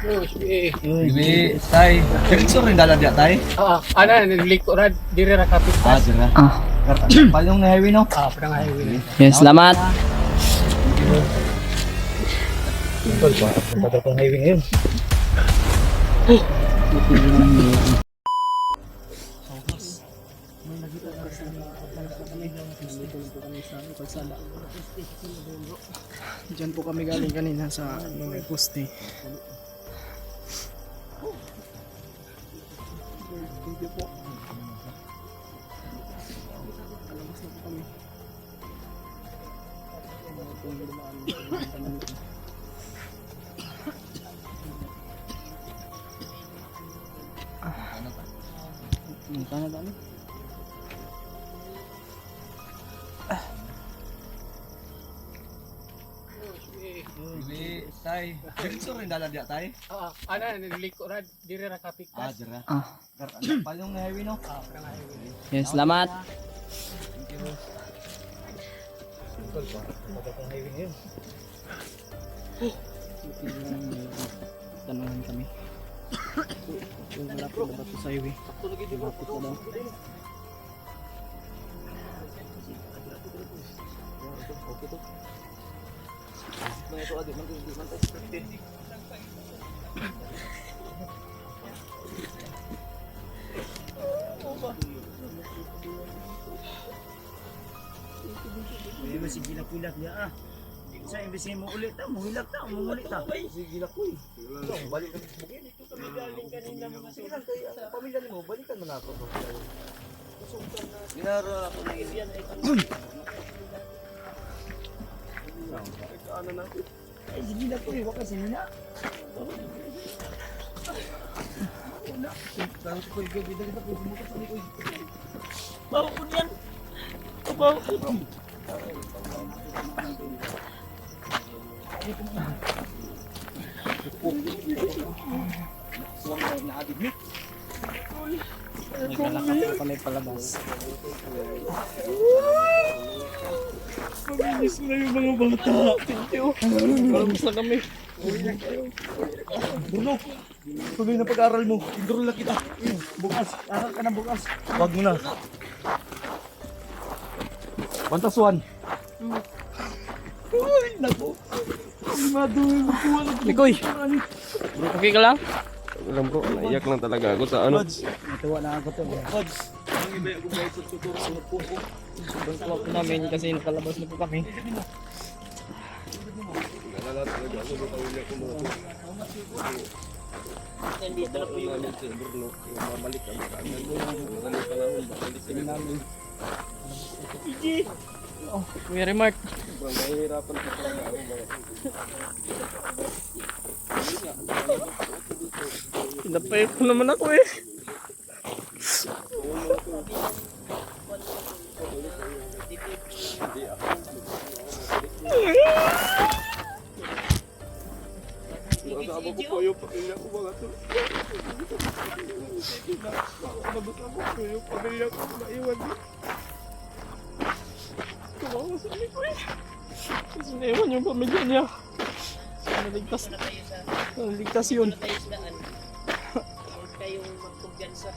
Iwi, tay. Diretso rin dala diya, tay. Ano, niliko ra dire ra kapit. Dira. Palong na highway, no? Parang highway. Yes, salamat. Tol, patol kong highway ngayon. Diyan po kami galing kanina sa mga poste. Thank you po. Kalabas na po kami. Ano ba? Iwi, tay. Diretso rin dala diya, tay. Ano, niliko ra dire ra kapit. Dira. Palong na highway, no? Parang highway. Yes, salamat. Tol, patol kong highway ngayon. Tanungan kami. Yung malapit na bato sa highway. Malapit na daw. Hindi ba si gilak-gilak niya ah? Sa imbis mo ulit ah, muhilak ta, umulit ta. Sige na ko eh. Balik kami sa bukid. Dito kami galing kanina mga sige lang kay pamilya mo, balikan mo na ako. Ginaro ako na yan ay ano na? Ay, si gilak ko eh, waka sa nina. Parang ko yung gabi dali pa ko bumukas ani ko. Bawa ko yan. Bawa ko. Naglalakad po kami palabas. Mabilis na yung mga bata. Thank you. Palabas na kami. Bruno, tuloy na pag-aaral mo. Enroll na kita. Bukas, aral ka na bukas. Wag mo na. Bantaswan. Uy, naku. Hindi maduhin mo kuha na. Likoy. Bro, okay ka lang? Alam bro, naiyak lang talaga ako sa ano. Natuwa na ako to. Pods, ang iba yung gumawa sa tuturo sa po ko. Sobrang tuwa po namin kasi nakalabas na po kami. Nalala talaga ako sa pamilya ko mo. Dito na po yung si Bruno, mamalik kami sa amin. Madali panahon, babalik kami namin. Oh, Kuya Remark. Sobrang nahihirapan sa pagkain mga. Pinapay ko naman ako eh. Kasama ko po yung pamilya ko mga to. Kasama ko yung pamilya ko naiwan din. Kawawa sa amin ko eh. Kasi naiwan yung pamilya niya. Naligtas yun. Huwag kayong magkumpiyansa.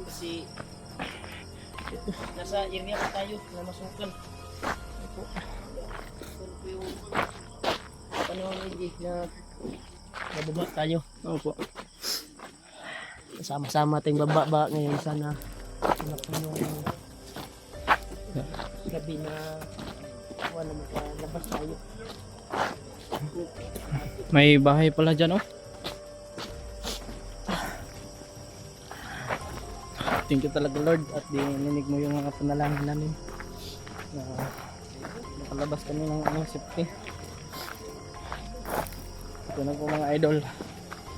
Kasi nasa area pa tayo na masukan. Kung po yung panahon hindi na mababa tayo. Opo. Sama-sama tayong bababa ngayon. Sana hanap mo yung gabi na wala makalabas tayo. May bahay pala dyan oh. Thank you talaga Lord at dininig mo yung mga panalangin namin. Nakalabas kami ng safety. Ito na po mga idol.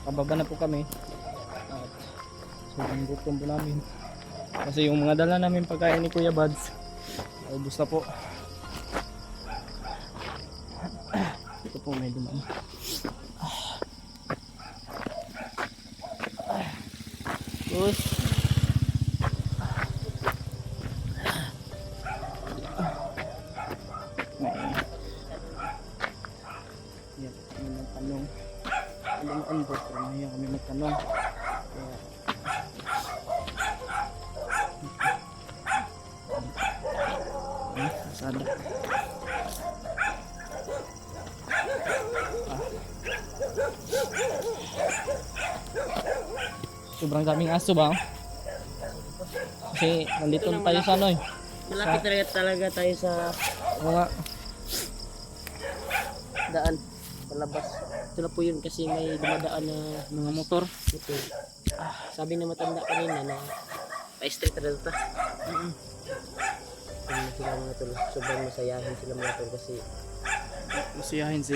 Pababa na po kami. At sobrang gutom po namin. Kasi yung mga dala namin pagkain ni Kuya Buds, ubos na po. Ito po medyo mama. Tapos yan, yun ang tanong. Alamaan po, pero nahiya kami magtanong. Kaya, masada. Sobrang daming aso ba? Kasi nandito na tayo sa ano eh. Malapit talaga tayo sa Oo nga. daan. Palabas. Ito na po yun kasi may dumadaan na Mga motor. ito. Sabi na matanda kanina na pa-street na dito. Sila mga tol. Sobrang masayahin sila mga tol kasi Masiyahin si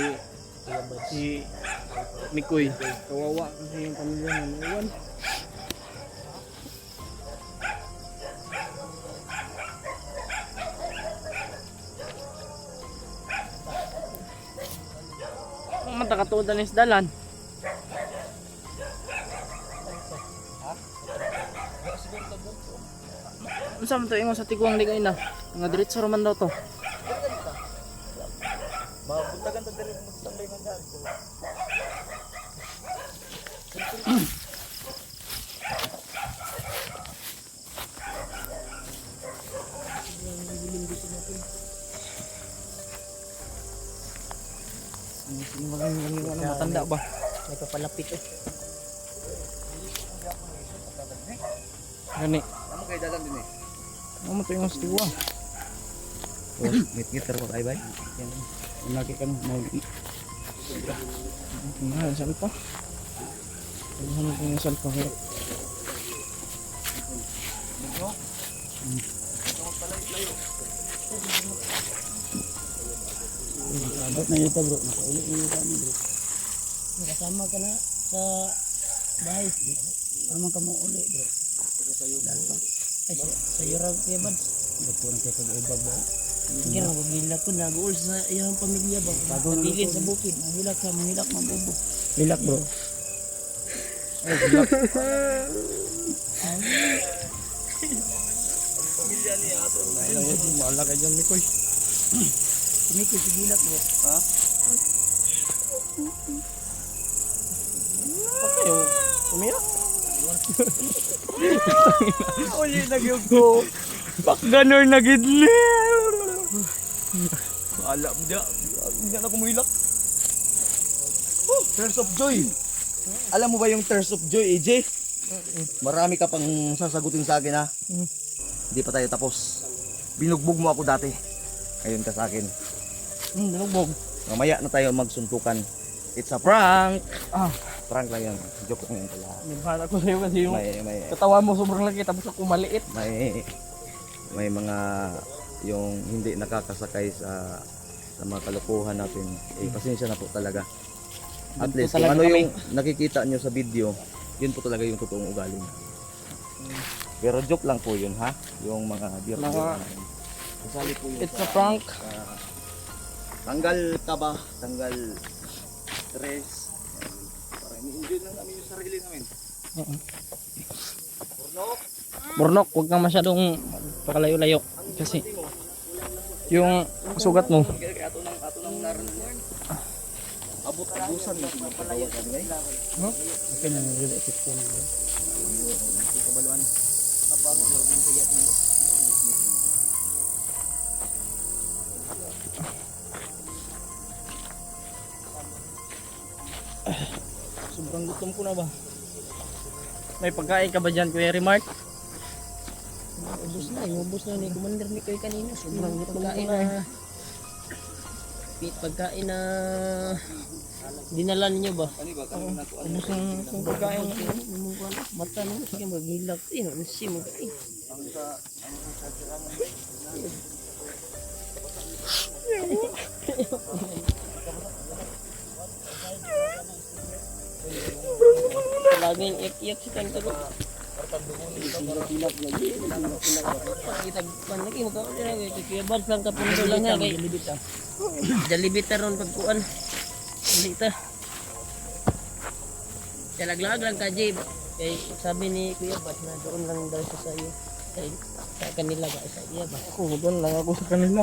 Kuya Buds. Mikoy. Kawawa kasi yung pamilya niya naiwan. Ang mata katulad ng isdalan. Ano sa mga ingon sa tiguang ligay na? Mga diretso raman daw to. Mabuntagan ta diri magtambay man dyan. Sino ba yung matanda ba? May papalapit eh. Gani. Amo kay dalan din eh. Ano mo to yung stiwa? Ngit-ngit pa kay bay. Lagi ka mau Nah, salpa. Ano ko yung salpa kaya? Abot na yun bro. Nakaulit na yun kami bro. Kasama ka na sa bahay. Tama ka mo uli bro. Ay, sa Yurag Kuya Buds. Ba't po nang kaya ibag ba? Sige na, magilak ko na. Buol sa iyong pamilya ba? Pagilid sa bukid. Mahilak sa mahilak mabubo. Lilak bro. Ay, lilak. Maala ka dyan, Mikoy. Hindi ko sigilak bro. Okay, umiyak. Uli nagyog ko. Bakganor na gidli. Alam dia. Hindi na kumilak. Tears of joy. Alam mo ba yung tears of joy, AJ? Marami ka pang sasagutin sa akin ha. Hindi pa tayo tapos. Binugbog mo ako dati. Ngayon ka sa akin. Nagbog. Mamaya na tayo magsuntukan. It's a prank. Ah, Prank lang yan. Joke lang yan pala. nagbahala ko sa'yo kasi yung May katawa mo sobrang laki tapos ako maliit. may mga yung hindi nakakasakay sa mga kalokohan natin. Pasensya na po talaga. At Ganito least kung talaga ano kami. yung nakikita nyo sa video, yun po talaga yung totoong ugali. Pero joke lang po yun ha. Yung mga dear kasali po yun It's a prank. tanggal kaba, tanggal stress. Para i-enjoy lang namin yung sarili namin. Burnok, huwag kang masyadong pakalayo-layo kasi yung sugat mo. Kaya ato nang nararamdaman. Abot abusan na palayan kami. Okay na, nag-effect ko na. Kabaluan. Sobrang gutom ko na ba? May pagkain ka ba dyan, Kuya Remark? Ubus na ni Commander ni Koy kanina. Sobrang pagkain na pagkain na dinala ninyo ba? Ubus yung pagkain. Mata no, sige magilak. Ino, nasi mo. Laging iyak-iyak si Tante ko. Kita lagi mo ka kaya bad lang kapundo lang nga kay Jalibita ron pagkuan. Dito. Talaglag lang ka Jay. Kay sabi ni Kuya Bad na doon lang daw siya sa iyo. Sa kanila ba sa iya ba? Ako, doon lang ako sa kanila.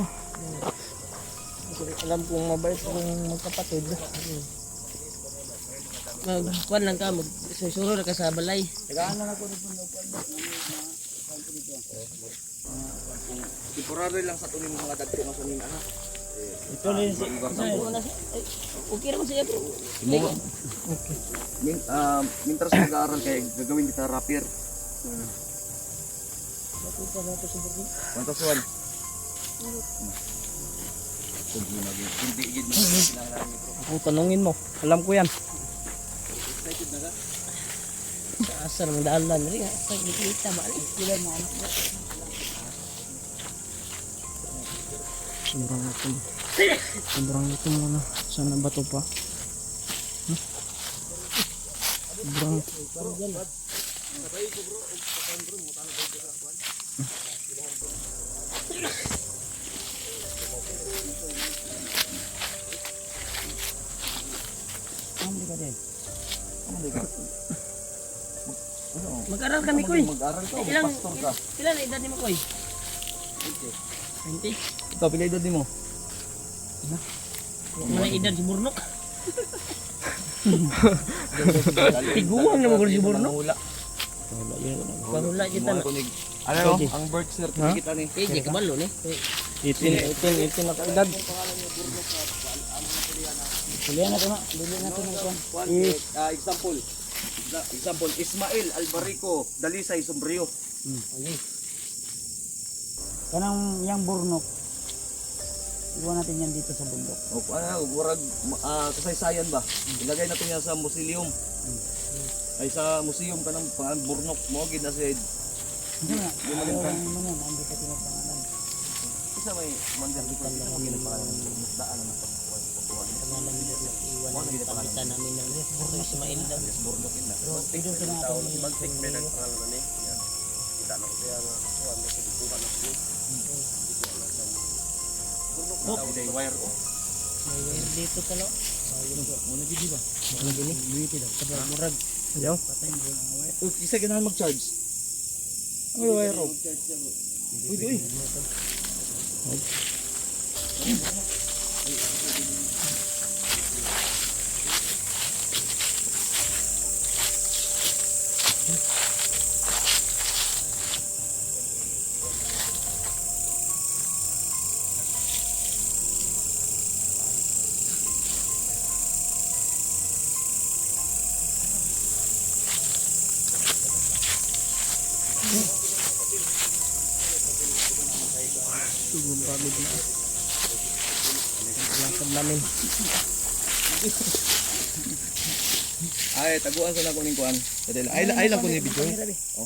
Alam kong mabait kong magkapatid. magkuan lang ka, magsusuro na ka sa balay. Tagaan lang ako ng pundukan. Temporary lang sa tunin mga dagko nga sunin ana. Ito rin si... Sampo na siya. Ay, okay naman siya bro. Mo. Okay. Mintras mag-aaral kay gagawin kita rapier. Makuha na ito sa burno. Pantaswan. Hindi igid mo kinahanglan ni bro. Ako tanungin mo. Alam ko yan. Excited na ka? Sa asar ng dalan. Rin nga, sa kita ba? Kailan mo anak mo? Sobrang ito. Sobrang ito muna. Sana ba ito pa? Sobrang... Mag-aral kami koy. Mag-aral ka, Ilang pastor ka. ilan na edad ni mo koy? 20. Ikaw pila edad nimo? Wala edad si Burnok. Tiguan na mo si Burnok. Wala. Pahula kita na. Ano ang birth certificate ani? Eh, kabalo ni. 18 na kaedad. Kulihan na ito na. Kulihan na ito na ito. Example, Ismael Albarico Dalisay Sombrio. Okay. Kanang yang burnok. Iwan natin yan dito sa bundok. O murag kasaysayan ba? Ilagay natin yan sa museum. Ay sa museum kanang pangalan Burnok mo gid na si Hindi na. Ayaw mo na. Nandito ka tinagpangalan. isa may mandan dito sa pangalan ng Burnok daan na pagkuhan. Pangalan ni Burnok iwan ang palitan namin ng Ismail daw. Burnok ina. Pero pwede ko na ako ni Bagtik may nagpangalan ni. Kita na ko siya nga kuan mo sa dukuhan ako. Burnok day wire oh. May wire dito talo. Muna gid ba? Ano gini? Luwiti daw. Sa murag. Ayaw. Patay mo na away. Isa ganahan mag-charge. Ang wire oh. Uy uy. Tugong pagod na. Lakad namin. Ay taguan sa nako ning kuan. Ay lang ko ni video. Oh.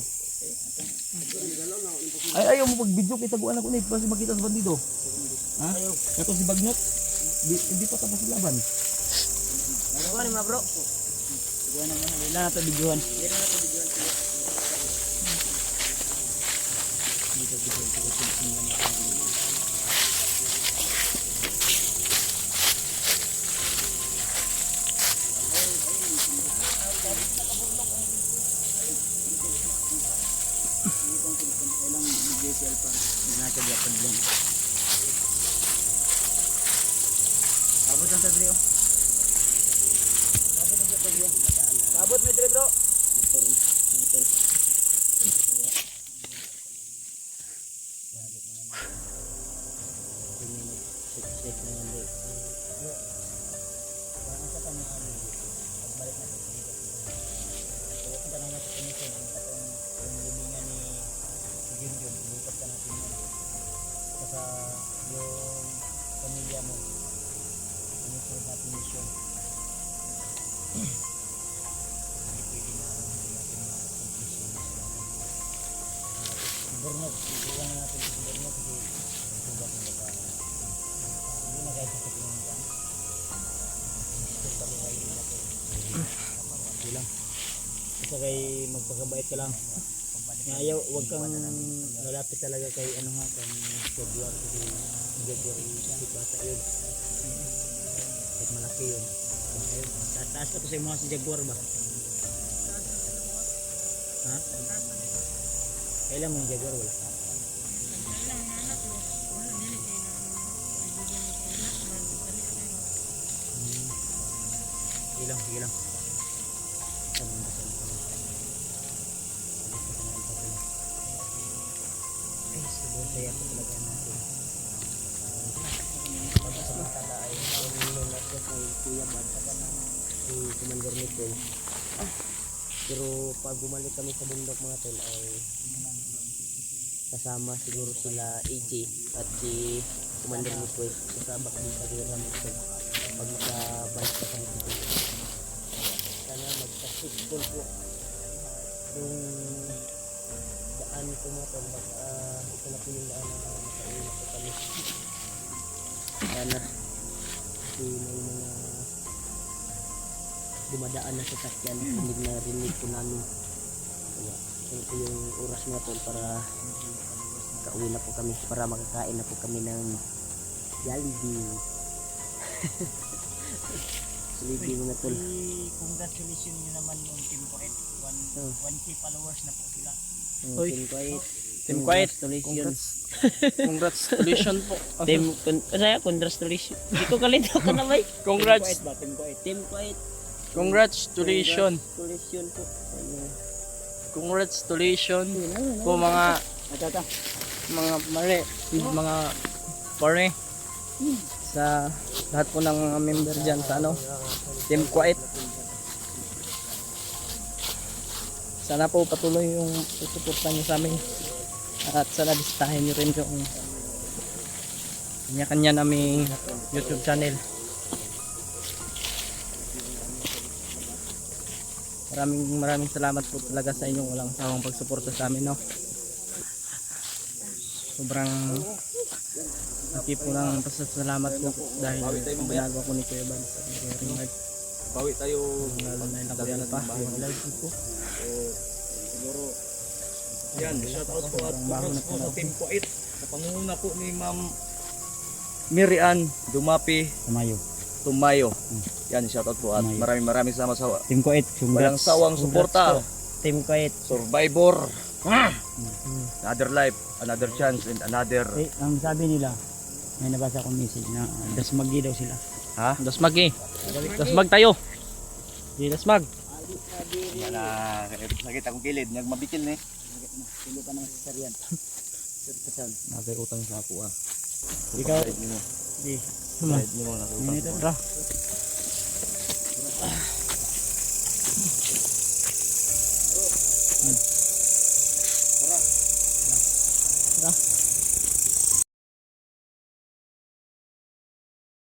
Ay ayaw mo pag video kay taguan ako ni basta makita sa bandido. Ha? Ito si Bagnot. Hindi pa tapos yung laban. Ano ni ma bro? Iwan na muna. Wala na ito bidyohan. Abot ang tabi oh. Abot may dre bro. Basta kay magpakabait ka lang. Ayaw, wag kang lalapit talaga kay ano nga, kay Jaguar kasi Jaguar yung bata yun. Kahit malaki yun. Ayun, taas pa to sa mga si Jaguar ba? Ha? Kailan mo yung Jaguar wala? Sige lang, sige lang. Dasal pa lang. Ay, sobrang saya po talaga natin. Pagkasamantala ay nung natin kay Kuya Bad, si Commander Nicole. Pero pag bumalik kami sa bundok mga tol ay kasama siguro sila AJ at si Commander Nicole. Kasabak din sa gira mga tol. Pag makabalik pa kami sa bundok. Sana magka-successful po yung daan ko mga tol. Ito na po yung daan na makauwi po kami. Sana kasi may mga dumadaan na sa sakyan, rinig po namin. Kaya ito po yung oras na tol para kauwi na po kami, para makakain na po kami ng Jollibee. Jollibee mga tol. Congratulations nyo naman yung Team Kuwait. 1K followers na po sila. Uy. Team Quiet. Team Quiet. Congratulations. Congratulations po. Congratulations. Hindi ko kalito ka na ba? Congrats. Team Quiet. Congratulations. Congratulations po. Congratulations po mga mga pare sa lahat po ng mga member dyan sa Team Quiet. Sana po patuloy yung susuportan nyo sa amin at sana bisitahin nyo rin yung kanya-kanya naming YouTube channel. Maraming salamat po talaga sa inyong walang sawang pagsuporta sa amin, no. Sobrang laki po ng pasasalamat po dahil ginagawa ko ni Kuya Bad sa Ringard. Bawi tayo. Lalo na ilagyan pa yung live ko. Siguro yan, shout out po at Sobrang congrats po sa Team Kuwait. Sa pangunguna po ni Ma'am Mirian Dumapi Tumayo. Tumayo. Yan, shoutout po at maraming salamat sa Team Quiet. walang sawang suporta. Team Quiet. Survivor. Another life, another chance, and another... Eh, ang sabi nila, may nabasa akong message na dasmagi daw sila. Ha? Dasmag eh. Dasmag tayo. Di dasmag. Yan na, sakit akong kilid. Nagmabikil ni. Hindi pa naman sa yan. Nakay utang sa ako ah. Ikaw, Ride nyo. di. Ride nyo mga nakutang. Minute ko. ra.